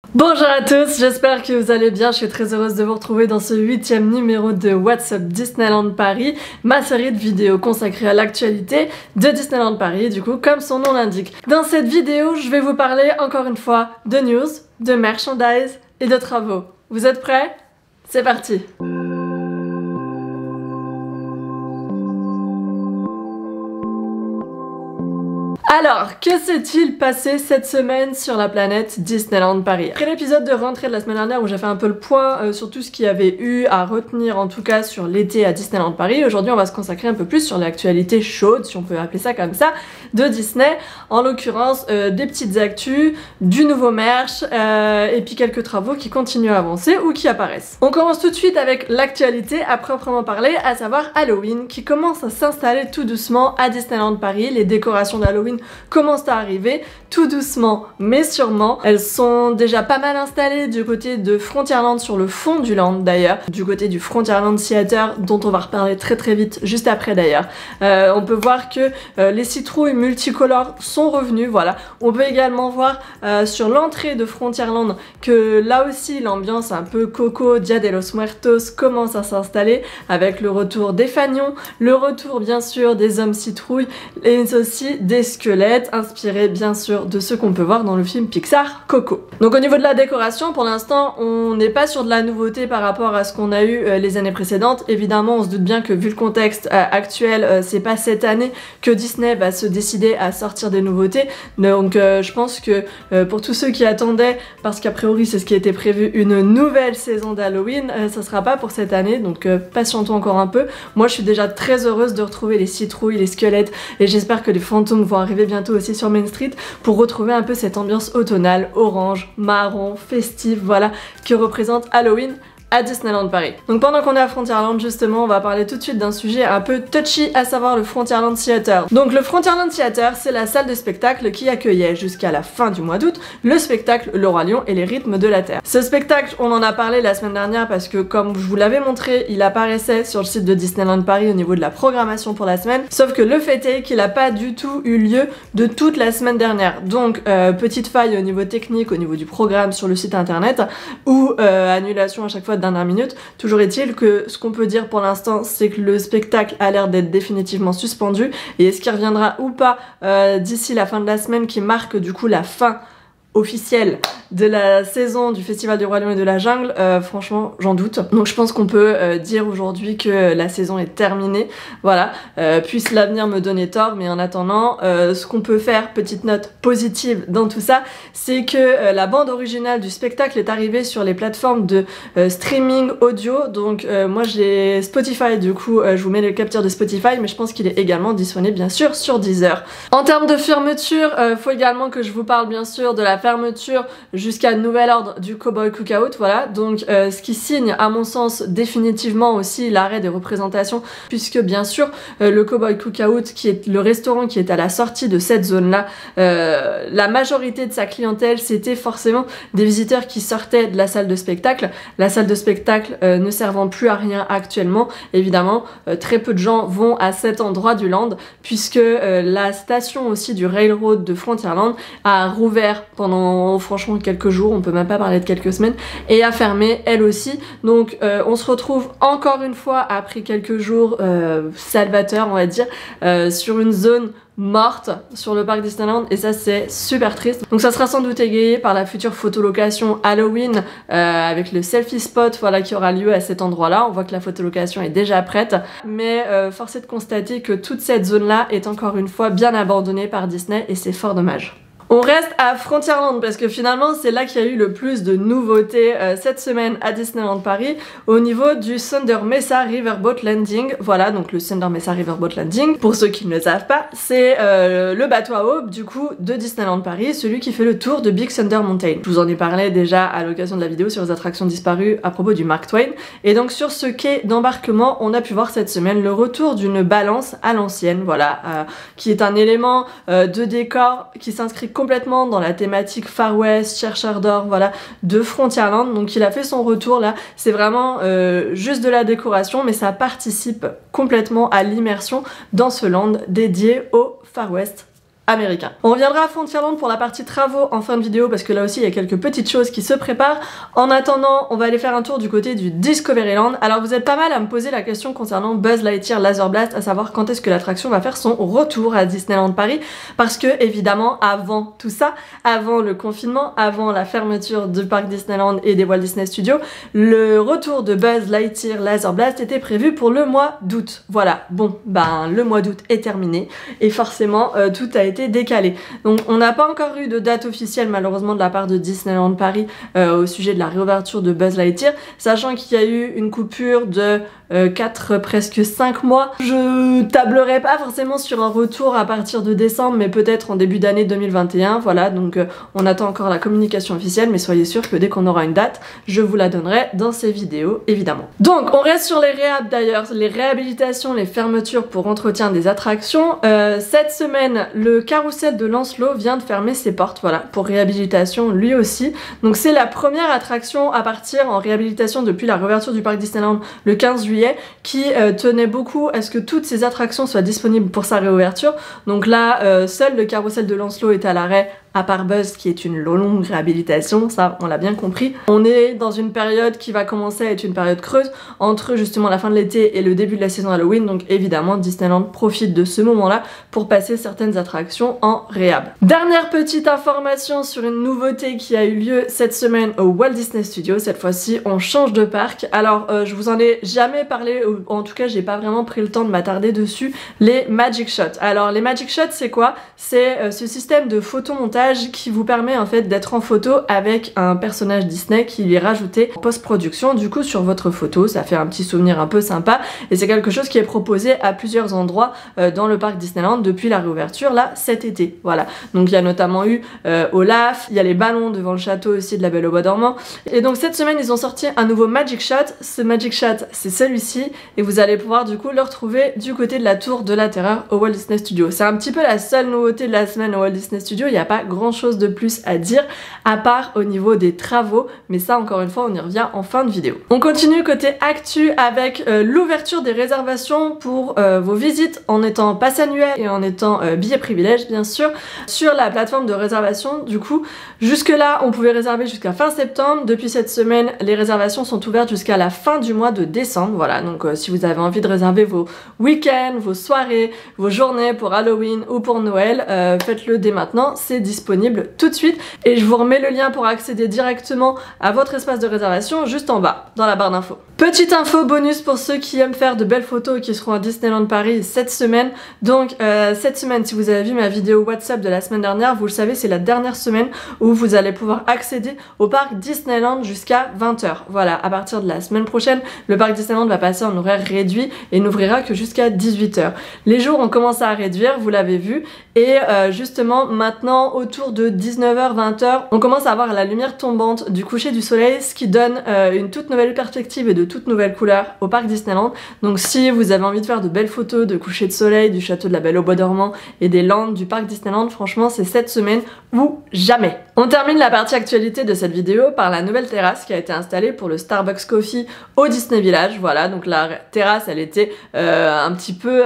Bonjour à tous, j'espère que vous allez bien, je suis très heureuse de vous retrouver dans ce 8e numéro de What's Up Disneyland Paris, ma série de vidéos consacrée à l'actualité de Disneyland Paris, du coup comme son nom l'indique. Dans cette vidéo, je vais vous parler encore une fois de news, de merchandise et de travaux. Vous êtes prêts? C'est parti! Alors, que s'est-il passé cette semaine sur la planète Disneyland Paris? Après l'épisode de rentrée de la semaine dernière où j'ai fait un peu le point sur tout ce qu'il y avait eu à retenir en tout cas sur l'été à Disneyland Paris, aujourd'hui on va se consacrer un peu plus sur l'actualité chaude, si on peut appeler ça comme ça, de Disney, en l'occurrence des petites actus, du nouveau merch et puis quelques travaux qui continuent à avancer ou qui apparaissent. On commence tout de suite avec l'actualité à proprement parler, à savoir Halloween qui commence à s'installer tout doucement à Disneyland Paris. Les décorations d'Halloween commencent à arriver tout doucement mais sûrement. Elles sont déjà pas mal installées du côté de Frontierland, sur le fond du land d'ailleurs, du côté du Frontierland Theater dont on va reparler très très vite juste après d'ailleurs. On peut voir que les citrouilles multicolores sont revenues, voilà. On peut également voir sur l'entrée de Frontierland que là aussi l'ambiance un peu Coco, Dia de los Muertos commence à s'installer avec le retour des fanions, le retour bien sûr des hommes citrouilles et aussi des squelettes inspirés bien sûr de ce qu'on peut voir dans le film Pixar Coco. Donc au niveau de la décoration, pour l'instant on n'est pas sur de la nouveauté par rapport à ce qu'on a eu les années précédentes. Évidemment on se doute bien que vu le contexte actuel, c'est pas cette année que Disney va se décider à sortir des nouveautés. Donc je pense que pour tous ceux qui attendaient, parce qu'a priori c'est ce qui était prévu, une nouvelle saison d'Halloween, ça sera pas pour cette année, donc patientons encore un peu. Moi je suis déjà très heureuse de retrouver les citrouilles, les squelettes, et j'espère que les fantômes vont arriver bientôt aussi sur Main Street pour retrouver un peu cette ambiance automnale, orange, marron, festive, voilà, qui représente Halloween à Disneyland Paris. Donc pendant qu'on est à Frontierland justement, on va parler tout de suite d'un sujet un peu touchy, à savoir le Frontierland Theater. Donc le Frontierland Theater, c'est la salle de spectacle qui accueillait jusqu'à la fin du mois d'août le spectacle Le Roi Lion et les rythmes de la Terre. Ce spectacle, on en a parlé la semaine dernière parce que comme je vous l'avais montré, il apparaissait sur le site de Disneyland Paris au niveau de la programmation pour la semaine, sauf que le fait est qu'il n'a pas du tout eu lieu de toute la semaine dernière. Donc petite faille au niveau technique, au niveau du programme sur le site internet, ou annulation à chaque fois de dernière minute. Toujours est-il que ce qu'on peut dire pour l'instant, c'est que le spectacle a l'air d'être définitivement suspendu, et est-ce qu'il reviendra ou pas d'ici la fin de la semaine qui marque du coup la fin officielle de la saison du Festival du Roi Lion et de la Jungle, franchement j'en doute. Donc je pense qu'on peut dire aujourd'hui que la saison est terminée, voilà, puisse l'avenir me donner tort, mais en attendant ce qu'on peut faire, petite note positive dans tout ça, c'est que la bande originale du spectacle est arrivée sur les plateformes de streaming audio. Donc moi j'ai Spotify, du coup je vous mets le capture de Spotify, mais je pense qu'il est également disponible bien sûr sur Deezer. En termes de fermeture, faut également que je vous parle bien sûr de la fermeture jusqu'à nouvel ordre du Cowboy Cookout, voilà, donc ce qui signe à mon sens définitivement aussi l'arrêt des représentations, puisque bien sûr le Cowboy Cookout, qui est le restaurant qui est à la sortie de cette zone là, la majorité de sa clientèle c'était forcément des visiteurs qui sortaient de la salle de spectacle, la salle de spectacle ne servant plus à rien actuellement. Évidemment très peu de gens vont à cet endroit du land, puisque la station aussi du Railroad de Frontierland a rouvert pendant franchement quelques jours, on peut même pas parler de quelques semaines, et a fermé elle aussi. Donc on se retrouve encore une fois après quelques jours salvateurs on va dire sur une zone morte sur le parc Disneyland, et ça c'est super triste. Donc ça sera sans doute égayé par la future photolocation Halloween avec le selfie spot, voilà, qui aura lieu à cet endroit là. On voit que la photolocation est déjà prête, mais force est de constater que toute cette zone là est encore une fois bien abandonnée par Disney, et c'est fort dommage. On reste à Frontierland parce que finalement c'est là qu'il y a eu le plus de nouveautés cette semaine à Disneyland Paris au niveau du Thunder Mesa Riverboat Landing. Voilà, donc le Thunder Mesa Riverboat Landing, pour ceux qui ne le savent pas, c'est le bateau à aube du coup de Disneyland Paris, celui qui fait le tour de Big Thunder Mountain. Je vous en ai parlé déjà à l'occasion de la vidéo sur les attractions disparues à propos du Mark Twain, et donc sur ce quai d'embarquement on a pu voir cette semaine le retour d'une balance à l'ancienne, voilà, qui est un élément de décor qui s'inscrit complètement dans la thématique Far West, chercheur d'or, voilà, de Frontierland. Donc il a fait son retour là, c'est vraiment juste de la décoration, mais ça participe complètement à l'immersion dans ce land dédié au Far West américain. On reviendra à Frontierland pour la partie travaux en fin de vidéo parce que là aussi il y a quelques petites choses qui se préparent. En attendant, on va aller faire un tour du côté du Discoveryland. Alors vous êtes pas mal à me poser la question concernant Buzz Lightyear Laser Blast, à savoir quand est-ce que l'attraction va faire son retour à Disneyland Paris, parce que évidemment avant tout ça, avant le confinement, avant la fermeture du parc Disneyland et des Walt Disney Studios, le retour de Buzz Lightyear Laser Blast était prévu pour le mois d'août. Voilà, bon, ben le mois d'août est terminé et forcément tout a été décalé. Donc on n'a pas encore eu de date officielle malheureusement de la part de Disneyland Paris au sujet de la réouverture de Buzz Lightyear, sachant qu'il y a eu une coupure de 4, presque 5 mois. Je tablerai pas forcément sur un retour à partir de décembre, mais peut-être en début d'année 2021, voilà, donc on attend encore la communication officielle, mais soyez sûr que dès qu'on aura une date, je vous la donnerai dans ces vidéos, évidemment. Donc on reste sur les réhab d'ailleurs, les réhabilitations, les fermetures pour entretien des attractions. Cette semaine, le carrousel de Lancelot vient de fermer ses portes, voilà, pour réhabilitation lui aussi. Donc c'est la première attraction à partir en réhabilitation depuis la réouverture du parc Disneyland le 15 juillet, qui tenait beaucoup à ce que toutes ces attractions soient disponibles pour sa réouverture. Donc là, seul le carrousel de Lancelot est à l'arrêt, à part Buzz qui est une longue réhabilitation, ça on l'a bien compris. On est dans une période qui va commencer à être une période creuse entre justement la fin de l'été et le début de la saison Halloween, donc évidemment Disneyland profite de ce moment-là pour passer certaines attractions en réhab. Dernière petite information sur une nouveauté qui a eu lieu cette semaine au Walt Disney Studios. Cette fois-ci on change de parc. Alors je vous en ai jamais parlé, ou en tout cas j'ai pas vraiment pris le temps de m'attarder dessus. Les Magic Shots. Alors les Magic Shots c'est quoi? C'est ce système de photomontage qui vous permet en fait d'être en photo avec un personnage Disney qui est rajouté en post-production du coup sur votre photo. Ça fait un petit souvenir un peu sympa et c'est quelque chose qui est proposé à plusieurs endroits dans le parc Disneyland depuis la réouverture là cet été. Voilà, donc il y a notamment eu Olaf, il y a les ballons devant le château aussi de la Belle au Bois dormant, et donc cette semaine ils ont sorti un nouveau Magic Shot. Ce Magic Shot c'est celui-ci et vous allez pouvoir du coup le retrouver du côté de la Tour de la Terreur au Walt Disney Studios. C'est un petit peu la seule nouveauté de la semaine au Walt Disney Studios, il n'y a pas grand chose de plus à dire à part au niveau des travaux, mais ça encore une fois on y revient en fin de vidéo. On continue côté actu avec l'ouverture des réservations pour vos visites en étant pass annuel et en étant billet privilège bien sûr sur la plateforme de réservation. Du coup jusque là on pouvait réserver jusqu'à fin septembre. Depuis cette semaine les réservations sont ouvertes jusqu'à la fin du mois de décembre. Voilà, donc si vous avez envie de réserver vos week-ends, vos soirées, vos journées pour Halloween ou pour Noël, faites-le dès maintenant, c'est disponible tout de suite et je vous remets le lien pour accéder directement à votre espace de réservation juste en bas dans la barre d'infos. Petite info bonus pour ceux qui aiment faire de belles photos et qui seront à Disneyland Paris cette semaine. Donc cette semaine, si vous avez vu ma vidéo WhatsApp de la semaine dernière, vous le savez, c'est la dernière semaine où vous allez pouvoir accéder au parc Disneyland jusqu'à 20 h. Voilà, à partir de la semaine prochaine, le parc Disneyland va passer en horaire réduit et n'ouvrira que jusqu'à 18 h. Les jours ont commencé à réduire, vous l'avez vu, et justement maintenant autour de 19 h, 20 h, on commence à avoir la lumière tombante du coucher du soleil, ce qui donne une toute nouvelle perspective et de toutes nouvelles couleurs au parc Disneyland. Donc si vous avez envie de faire de belles photos de coucher de soleil du château de la Belle au Bois dormant et des landes du parc Disneyland, franchement c'est cette semaine ou jamais. On termine la partie actualité de cette vidéo par la nouvelle terrasse qui a été installée pour le Starbucks Coffee au Disney Village. Voilà, donc la terrasse elle était un petit peu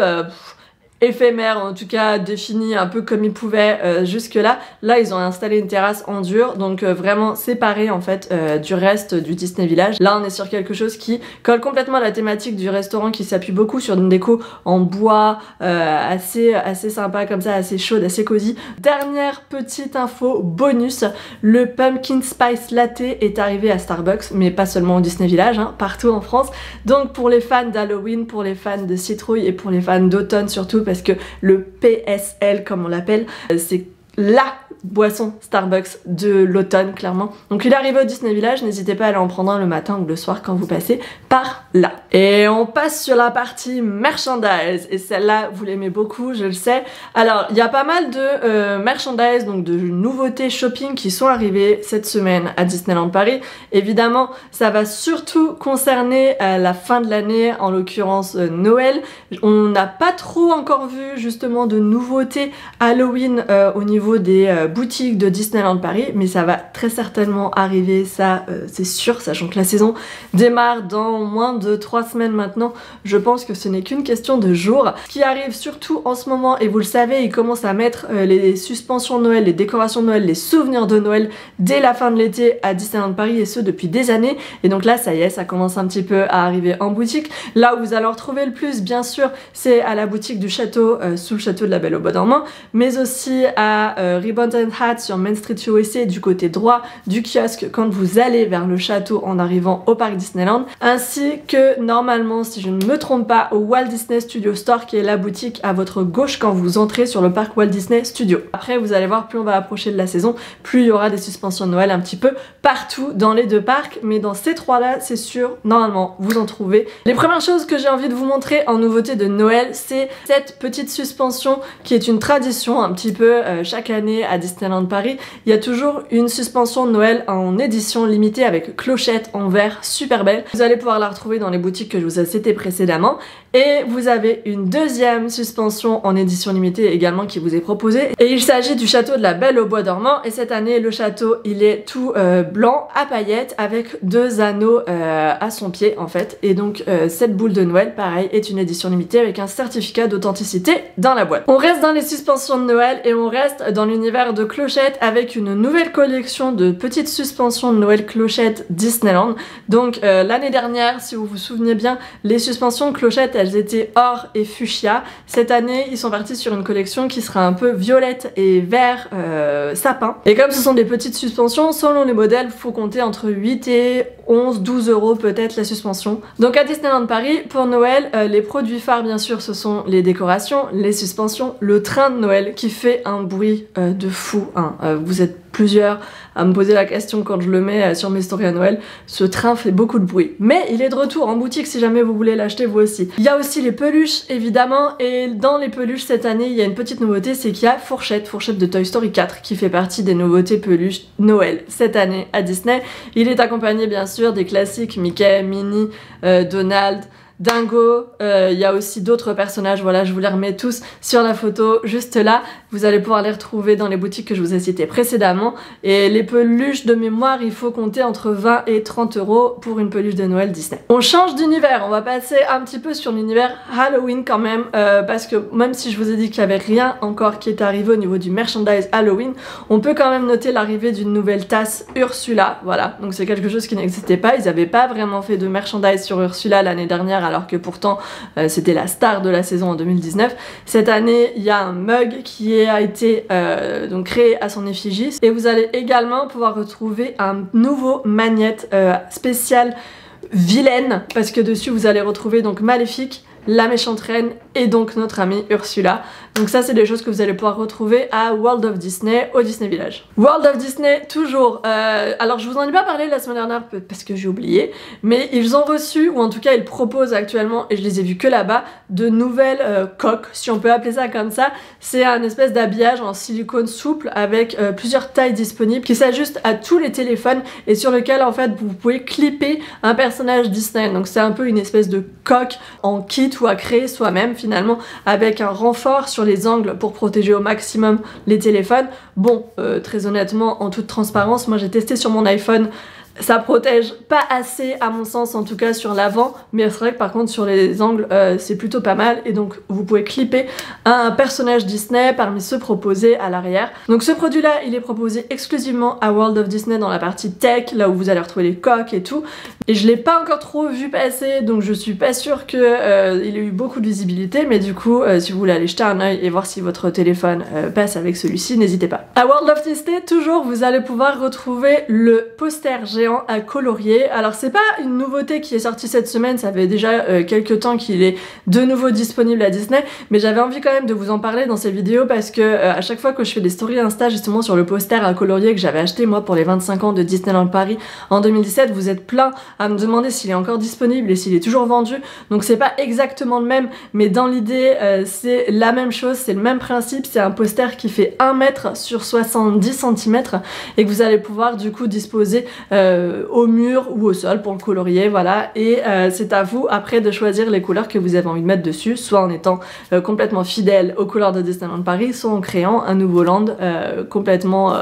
éphémère, en tout cas défini un peu comme ils pouvaient jusque là. Là ils ont installé une terrasse en dur, donc vraiment séparée en fait du reste du Disney Village. Là on est sur quelque chose qui colle complètement à la thématique du restaurant, qui s'appuie beaucoup sur une déco en bois assez sympa comme ça, assez chaude, assez cosy. Dernière petite info bonus, le Pumpkin Spice Latte est arrivé à Starbucks, mais pas seulement au Disney Village, hein, partout en France. Donc pour les fans d'Halloween, pour les fans de citrouille et pour les fans d'automne surtout, parce que le PSL comme on l'appelle, c'est la boisson Starbucks de l'automne clairement. Donc il arrive au Disney Village, n'hésitez pas à aller en prendre un le matin ou le soir quand vous passez par là. Et on passe sur la partie merchandise, et celle-là vous l'aimez beaucoup, je le sais. Alors il y a pas mal de merchandise, donc de nouveautés shopping qui sont arrivées cette semaine à Disneyland Paris. Évidemment ça va surtout concerner la fin de l'année, en l'occurrence Noël. On n'a pas trop encore vu justement de nouveautés Halloween au niveau des boutique de Disneyland Paris, mais ça va très certainement arriver, ça c'est sûr, sachant que la saison démarre dans moins de 3 semaines maintenant, je pense que ce n'est qu'une question de jours. Ce qui arrive surtout en ce moment, et vous le savez, ils commencent à mettre les suspensions de Noël, les décorations de Noël, les souvenirs de Noël dès la fin de l'été à Disneyland Paris, et ce depuis des années. Et donc là, ça y est, ça commence un petit peu à arriver en boutique. Là où vous allez en retrouver le plus, bien sûr, c'est à la boutique du château, sous le château de la Belle au Bois dormant, mais aussi à Ribbon and Hat sur Main Street USA, du côté droit du kiosque quand vous allez vers le château en arrivant au parc Disneyland, ainsi que normalement, si je ne me trompe pas, au Walt Disney Studio Store, qui est la boutique à votre gauche quand vous entrez sur le parc Walt Disney Studio. Après, vous allez voir, plus on va approcher de la saison, plus il y aura des suspensions de Noël un petit peu partout dans les deux parcs, mais dans ces trois-là, c'est sûr, normalement, vous en trouvez. Les premières choses que j'ai envie de vous montrer en nouveauté de Noël, c'est cette petite suspension qui est une tradition un petit peu chaque année à Disneyland Paris. Il y a toujours une suspension de Noël en édition limitée avec clochette en verre, super belle. Vous allez pouvoir la retrouver dans les boutiques que je vous ai citées précédemment. Et vous avez une deuxième suspension en édition limitée également qui vous est proposée. Et il s'agit du château de la Belle au Bois dormant. Et cette année, le château, il est tout blanc à paillettes avec 2 anneaux à son pied en fait. Et donc cette boule de Noël, pareil, est une édition limitée avec un certificat d'authenticité dans la boîte. On reste dans les suspensions de Noël et on reste dans l'univers de clochettes avec une nouvelle collection de petites suspensions de Noël clochettes Disneyland. Donc l'année dernière, si vous vous souvenez bien, les suspensions de clochettes, elles étaient or et fuchsia. Cette année, ils sont partis sur une collection qui sera un peu violette et vert sapin. Et comme ce sont des petites suspensions, selon les modèles, il faut compter entre 8 et 11, 12 euros peut-être la suspension. Donc à Disneyland Paris, pour Noël, les produits phares bien sûr, ce sont les décorations, les suspensions, le train de Noël qui fait un bruit de fou. Hein. Vous êtes plusieurs à me poser la question quand je le mets sur mes stories à Noël. Ce train fait beaucoup de bruit. Mais il est de retour en boutique si jamais vous voulez l'acheter vous aussi. Il y a aussi les peluches évidemment, et dans les peluches cette année il y a une petite nouveauté, c'est qu'il y a Fourchette de Toy Story 4 qui fait partie des nouveautés peluches Noël cette année à Disney. Il est accompagné bien sûr des classiques Mickey, Minnie, Donald, Dingo, il y a aussi d'autres personnages, voilà, je vous les remets tous sur la photo juste là. Vous allez pouvoir les retrouver dans les boutiques que je vous ai citées précédemment. Et les peluches de mémoire, il faut compter entre 20 et 30 euros pour une peluche de Noël Disney. On change d'univers, on va passer un petit peu sur l'univers Halloween quand même, parce que même si je vous ai dit qu'il n'y avait rien encore qui est arrivé au niveau du merchandise Halloween, on peut quand même noter l'arrivée d'une nouvelle tasse Ursula, voilà. Donc c'est quelque chose qui n'existait pas, ils n'avaient pas vraiment fait de merchandise sur Ursula l'année dernière, alors que pourtant c'était la star de la saison en 2019. Cette année, il y a un mug qui a été donc créé à son effigie, et vous allez également pouvoir retrouver un nouveau magnète spécial vilaine, parce que dessus vous allez retrouver donc Maléfique, la méchante reine et donc notre amie Ursula. Donc ça c'est des choses que vous allez pouvoir retrouver à World of Disney au Disney Village. World of Disney toujours, alors je vous en ai pas parlé la semaine dernière parce que j'ai oublié, mais ils ont reçu, ou en tout cas ils proposent actuellement, et je les ai vus que là-bas, de nouvelles coques, si on peut appeler ça comme ça. C'est un espèce d'habillage en silicone souple avec plusieurs tailles disponibles qui s'ajustent à tous les téléphones et sur lequel en fait vous pouvez clipper un personnage Disney. Donc c'est un peu une espèce de coque en kit ou à créer soi-même finalement, avec un renfort sur les angles pour protéger au maximum les téléphones. Bon, très honnêtement, en toute transparence, moi j'ai testé sur mon iPhone, ça protège pas assez à mon sens, en tout cas sur l'avant, mais c'est vrai que par contre sur les angles c'est plutôt pas mal, et donc vous pouvez clipper un personnage Disney parmi ceux proposés à l'arrière. Donc ce produit là il est proposé exclusivement à World of Disney dans la partie tech, là où vous allez retrouver les coques et tout, et je l'ai pas encore trop vu passer, donc je suis pas sûre qu'il ait eu beaucoup de visibilité, mais du coup si vous voulez aller jeter un oeil et voir si votre téléphone passe avec celui-ci, n'hésitez pas. À World of Disney toujours vous allez pouvoir retrouver le poster géant à colorier. Alors c'est pas une nouveauté qui est sortie cette semaine, ça fait déjà quelques temps qu'il est de nouveau disponible à Disney, mais j'avais envie quand même de vous en parler dans ces vidéos parce que à chaque fois que je fais des stories Insta justement sur le poster à colorier que j'avais acheté moi pour les 25 ans de Disneyland Paris en 2017, vous êtes plein à me demander s'il est encore disponible et s'il est toujours vendu. Donc c'est pas exactement le même, mais dans l'idée c'est la même chose, c'est le même principe. C'est un poster qui fait 1 mètre sur 70 cm et que vous allez pouvoir du coup disposer au mur ou au sol pour le colorier, voilà, et c'est à vous après de choisir les couleurs que vous avez envie de mettre dessus, soit en étant complètement fidèle aux couleurs de Disneyland Paris, soit en créant un nouveau land complètement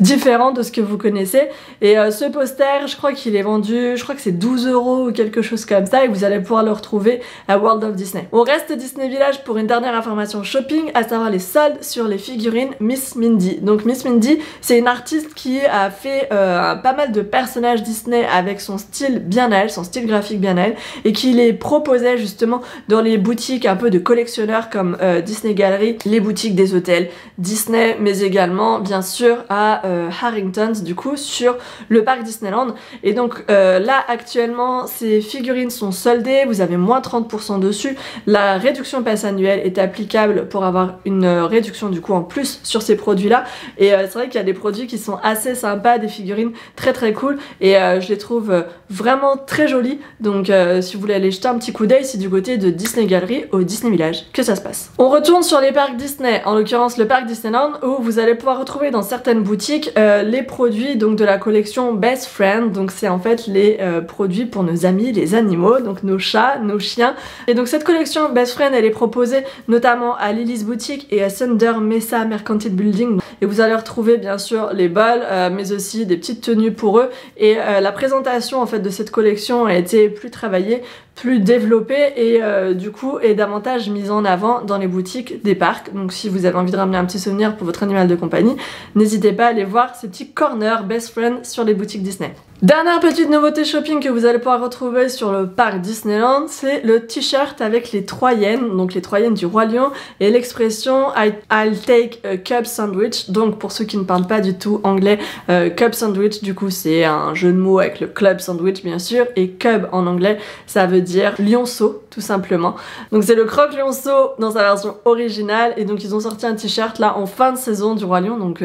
différent de ce que vous connaissez. Et ce poster, je crois qu'il est vendu, je crois que c'est 12 € ou quelque chose comme ça, et vous allez pouvoir le retrouver à World of Disney. On reste Disney Village pour une dernière information shopping, à savoir les soldes sur les figurines Miss Mindy. Donc Miss Mindy, c'est une artiste qui a fait pas mal de personnages Disney avec son style bien à elle, son style graphique bien à elle, et qui les proposait justement dans les boutiques un peu de collectionneurs comme Disney Gallery, les boutiques des hôtels Disney, mais également bien sûr à Harrington's, du coup sur le parc Disneyland. Et donc là actuellement ces figurines sont soldées, vous avez moins 30% dessus. La réduction passe annuelle est applicable pour avoir une réduction du coup en plus sur ces produits là, et c'est vrai qu'il y a des produits qui sont assez sympas, des figurines très cool, et je les trouve vraiment très jolies. Donc si vous voulez aller jeter un petit coup d'œil, c'est du côté de Disney Gallery au Disney Village que ça se passe. On retourne sur les parcs Disney, en l'occurrence le parc Disneyland, où vous allez pouvoir retrouver dans certaines boutiques les produits donc de la collection Best Friend. Donc c'est en fait les produits pour nos amis, les animaux, donc nos chats, nos chiens. Et donc cette collection Best Friend, elle est proposée notamment à Lily's Boutique et à Thunder Mesa Mercantile Building. Et vous allez retrouver bien sûr les bols, mais aussi des petites tenues pour eux. Et la présentation en fait de cette collection a été plus travaillée, plus développée, et du coup est davantage mise en avant dans les boutiques des parcs. Donc si vous avez envie de ramener un petit souvenir pour votre animal de compagnie, n'hésitez pas à aller voir ces petits corners Best Friend sur les boutiques Disney. Dernière petite nouveauté shopping que vous allez pouvoir retrouver sur le parc Disneyland, c'est le t-shirt avec les 3 hyènes, donc les 3 hyènes du Roi Lion, et l'expression I'll take a cub sandwich. Donc pour ceux qui ne parlent pas du tout anglais, cub sandwich du coup c'est un jeu de mots avec le club sandwich bien sûr, et cub en anglais ça veut dire lionceau tout simplement. Donc c'est le croque lionceau dans sa version originale, et donc ils ont sorti un t-shirt là en fin de saison du Roi Lion, donc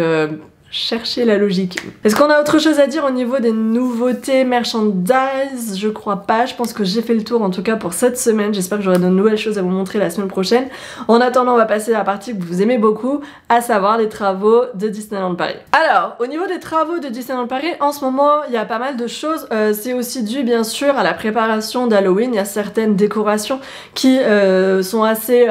cherchez la logique. Est-ce qu'on a autre chose à dire au niveau des nouveautés merchandise? Je crois pas, je pense que j'ai fait le tour en tout cas pour cette semaine. J'espère que j'aurai de nouvelles choses à vous montrer la semaine prochaine. En attendant, on va passer à la partie que vous aimez beaucoup, à savoir les travaux de Disneyland Paris. Alors, au niveau des travaux de Disneyland Paris, en ce moment, il y a pas mal de choses. C'est aussi dû bien sûr à la préparation d'Halloween. Il y a certaines décorations qui sont assez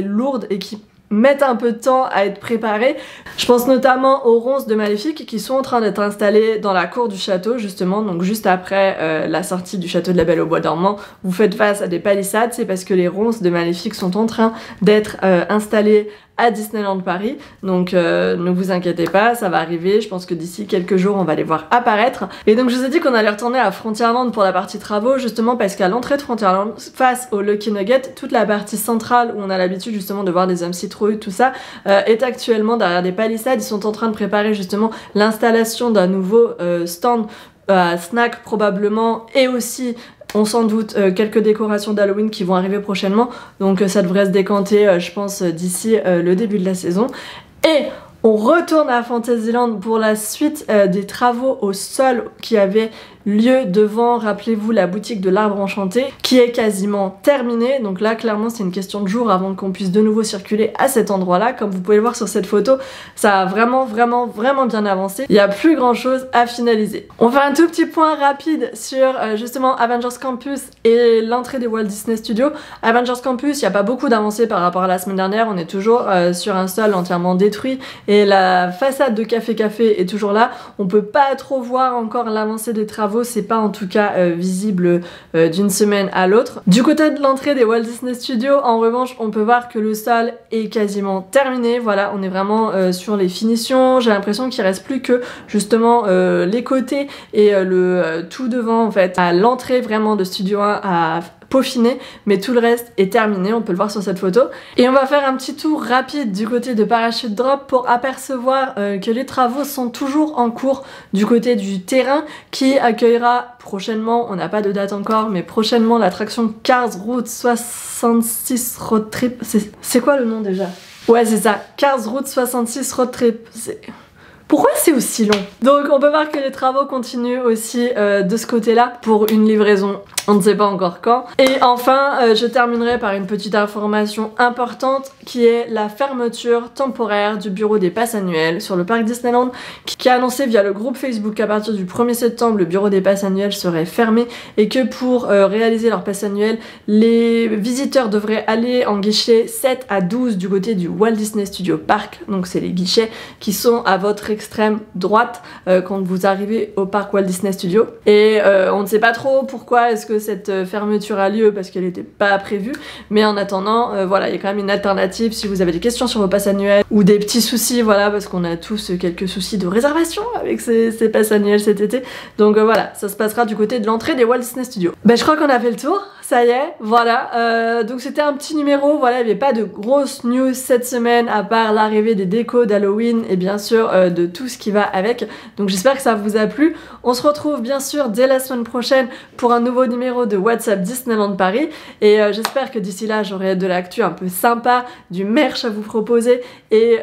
lourdes et qui mettent un peu de temps à être préparés. Je pense notamment aux ronces de Maléfique qui sont en train d'être installées dans la cour du château justement, donc juste après la sortie du château de la Belle au Bois dormant, vous faites face à des palissades, c'est parce que les ronces de Maléfique sont en train d'être installées à Disneyland Paris, donc ne vous inquiétez pas, ça va arriver. Je pense que d'ici quelques jours on va les voir apparaître. Et donc je vous ai dit qu'on allait retourner à Frontierland pour la partie travaux, justement parce qu'à l'entrée de Frontierland, face au Lucky Nugget, toute la partie centrale où on a l'habitude justement de voir des hommes citrouilles, tout ça, est actuellement derrière des palissades. Ils sont en train de préparer justement l'installation d'un nouveau stand à snack probablement, et aussi on sans doute quelques décorations d'Halloween qui vont arriver prochainement, donc ça devrait se décanter je pense d'ici le début de la saison. Et on retourne à Fantasyland pour la suite des travaux au sol qui avaient lieu devant, rappelez-vous, la boutique de l'Arbre Enchanté, qui est quasiment terminée. Donc là clairement c'est une question de jours avant qu'on puisse de nouveau circuler à cet endroit là. Comme vous pouvez le voir sur cette photo, ça a vraiment bien avancé. Il n'y a plus grand chose à finaliser. On fait un tout petit point rapide sur justement Avengers Campus et l'entrée des Walt Disney Studios. Avengers Campus, il n'y a pas beaucoup d'avancées par rapport à la semaine dernière. On est toujours sur un sol entièrement détruit, et la façade de Café Café est toujours là. On peut pas trop voir encore l'avancée des travaux, c'est pas en tout cas visible d'une semaine à l'autre. Du côté de l'entrée des Walt Disney Studios, en revanche, on peut voir que le sol est quasiment terminé. Voilà, on est vraiment sur les finitions. J'ai l'impression qu'il reste plus que justement les côtés et le tout devant en fait, à l'entrée vraiment de Studio 1 à peaufiné, mais tout le reste est terminé, on peut le voir sur cette photo. Et on va faire un petit tour rapide du côté de Parachute Drop pour apercevoir que les travaux sont toujours en cours du côté du terrain, qui accueillera prochainement, on n'a pas de date encore, mais prochainement l'attraction Cars Route 66 Road Trip. C'est quoi le nom déjà? Ouais c'est ça, Cars Route 66 Road Trip. Pourquoi c'est aussi long? Donc on peut voir que les travaux continuent aussi de ce côté-là pour une livraison, on ne sait pas encore quand. Et enfin, je terminerai par une petite information importante qui est la fermeture temporaire du bureau des passes annuelles sur le parc Disneyland, qui a annoncé via le groupe Facebook qu'à partir du 1er septembre, le bureau des passes annuelles serait fermé et que pour réaliser leur passe annuelle, les visiteurs devraient aller en guichet 7 à 12 du côté du Walt Disney Studio Park. Donc c'est les guichets qui sont à votre écran extrême droite quand vous arrivez au parc Walt Disney Studios. Et on ne sait pas trop pourquoi est-ce que cette fermeture a lieu, parce qu'elle n'était pas prévue, mais en attendant, voilà, il y a quand même une alternative si vous avez des questions sur vos passes annuelles ou des petits soucis, voilà, parce qu'on a tous quelques soucis de réservation avec ces passes annuelles cet été. Donc voilà, ça se passera du côté de l'entrée des Walt Disney Studios. Ben, je crois qu'on a fait le tour, ça y est, voilà. Donc c'était un petit numéro, voilà, il n'y avait pas de grosses news cette semaine à part l'arrivée des décos d'Halloween et bien sûr de tout ce qui va avec. Donc j'espère que ça vous a plu. On se retrouve bien sûr dès la semaine prochaine pour un nouveau numéro de WhatsApp Disneyland Paris et j'espère que d'ici là j'aurai de l'actu un peu sympa, du merch à vous proposer et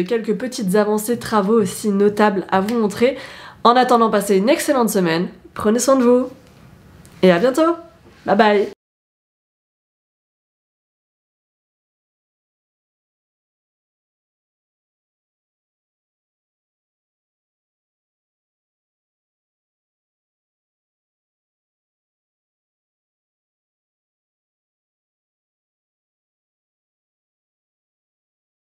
quelques petites avancées travaux aussi notables à vous montrer. En attendant, passez une excellente semaine, prenez soin de vous et à bientôt. Bye bye.